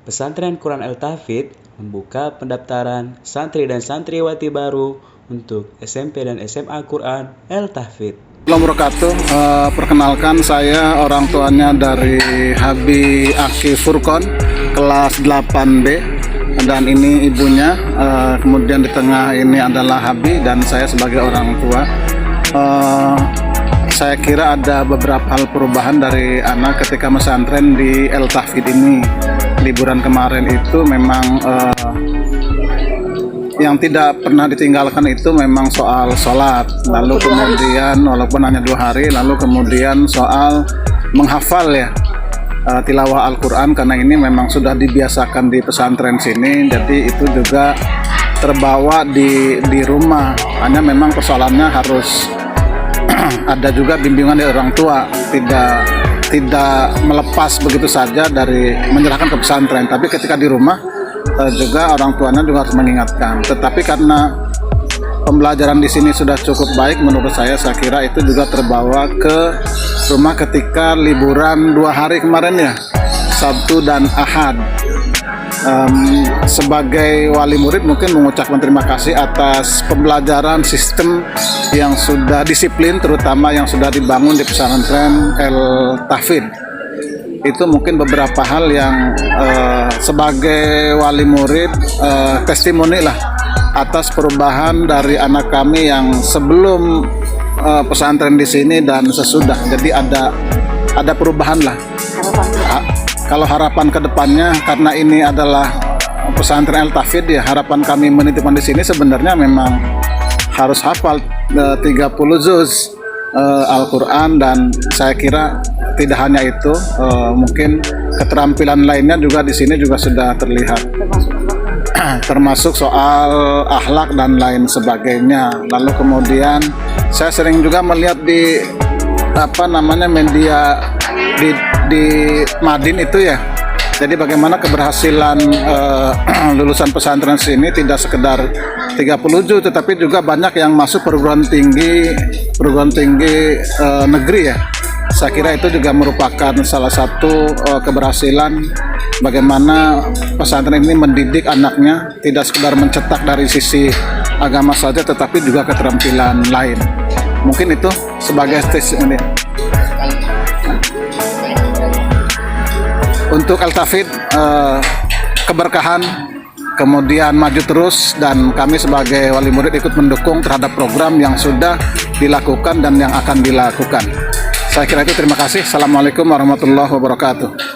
Pesantren Quran Al-Tahfidz membuka pendaftaran santri dan santriwati baru untuk SMP dan SMA Quran Al-Tahfidz. Assalamualaikum wabarakatuh. Perkenalkan, saya orang tuanya dari Habi Aki Furqon kelas 8B, dan ini ibunya. Kemudian di tengah ini adalah Habi dan saya sebagai orang tua. Saya kira ada beberapa hal perubahan dari anak ketika pesantren di Al-Tahfidz ini. Liburan kemarin itu memang yang tidak pernah ditinggalkan itu memang soal sholat, lalu kemudian walaupun hanya 2 hari, lalu kemudian soal menghafal ya, tilawah Al-Quran, karena ini memang sudah dibiasakan di pesantren sini, jadi itu juga terbawa di rumah. Hanya memang persoalannya harus ada juga bimbingan dari orang tua, tidak melepas begitu saja dari menyerahkan ke pesantren, tapi ketika di rumah juga orang tuanya juga harus mengingatkan. Tetapi karena pembelajaran di sini sudah cukup baik menurut saya kira itu juga terbawa ke rumah ketika liburan 2 hari kemarin ya, Sabtu dan Ahad. Sebagai wali murid mungkin mengucapkan terima kasih atas pembelajaran sistem yang sudah disiplin, terutama yang sudah dibangun di pesantren Al-Tahfidz. Itu mungkin beberapa hal yang sebagai wali murid testimoni lah atas perubahan dari anak kami yang sebelum pesantren di sini dan sesudah. Jadi ada perubahan lah. Kalau harapan ke depannya, karena ini adalah pesantren Al-Tahfidz ya, harapan kami menitipkan di sini sebenarnya memang harus hafal 30 juz Al-Quran, dan saya kira tidak hanya itu, mungkin keterampilan lainnya juga di sini juga sudah terlihat, termasuk soal akhlak dan lain sebagainya. Lalu kemudian saya sering juga melihat di media di Madin itu ya. Jadi bagaimana keberhasilan lulusan pesantren sini tidak sekedar 30 juz, tetapi juga banyak yang masuk perguruan tinggi negeri ya. Saya kira itu juga merupakan salah satu keberhasilan bagaimana pesantren ini mendidik anaknya, tidak sekedar mencetak dari sisi agama saja, tetapi juga keterampilan lain. Mungkin itu sebagai testimoni. Untuk Al-Tahfidz, keberkahan, kemudian maju terus, dan kami sebagai wali murid ikut mendukung terhadap program yang sudah dilakukan dan yang akan dilakukan. Saya kira itu, terima kasih. Assalamualaikum warahmatullahi wabarakatuh.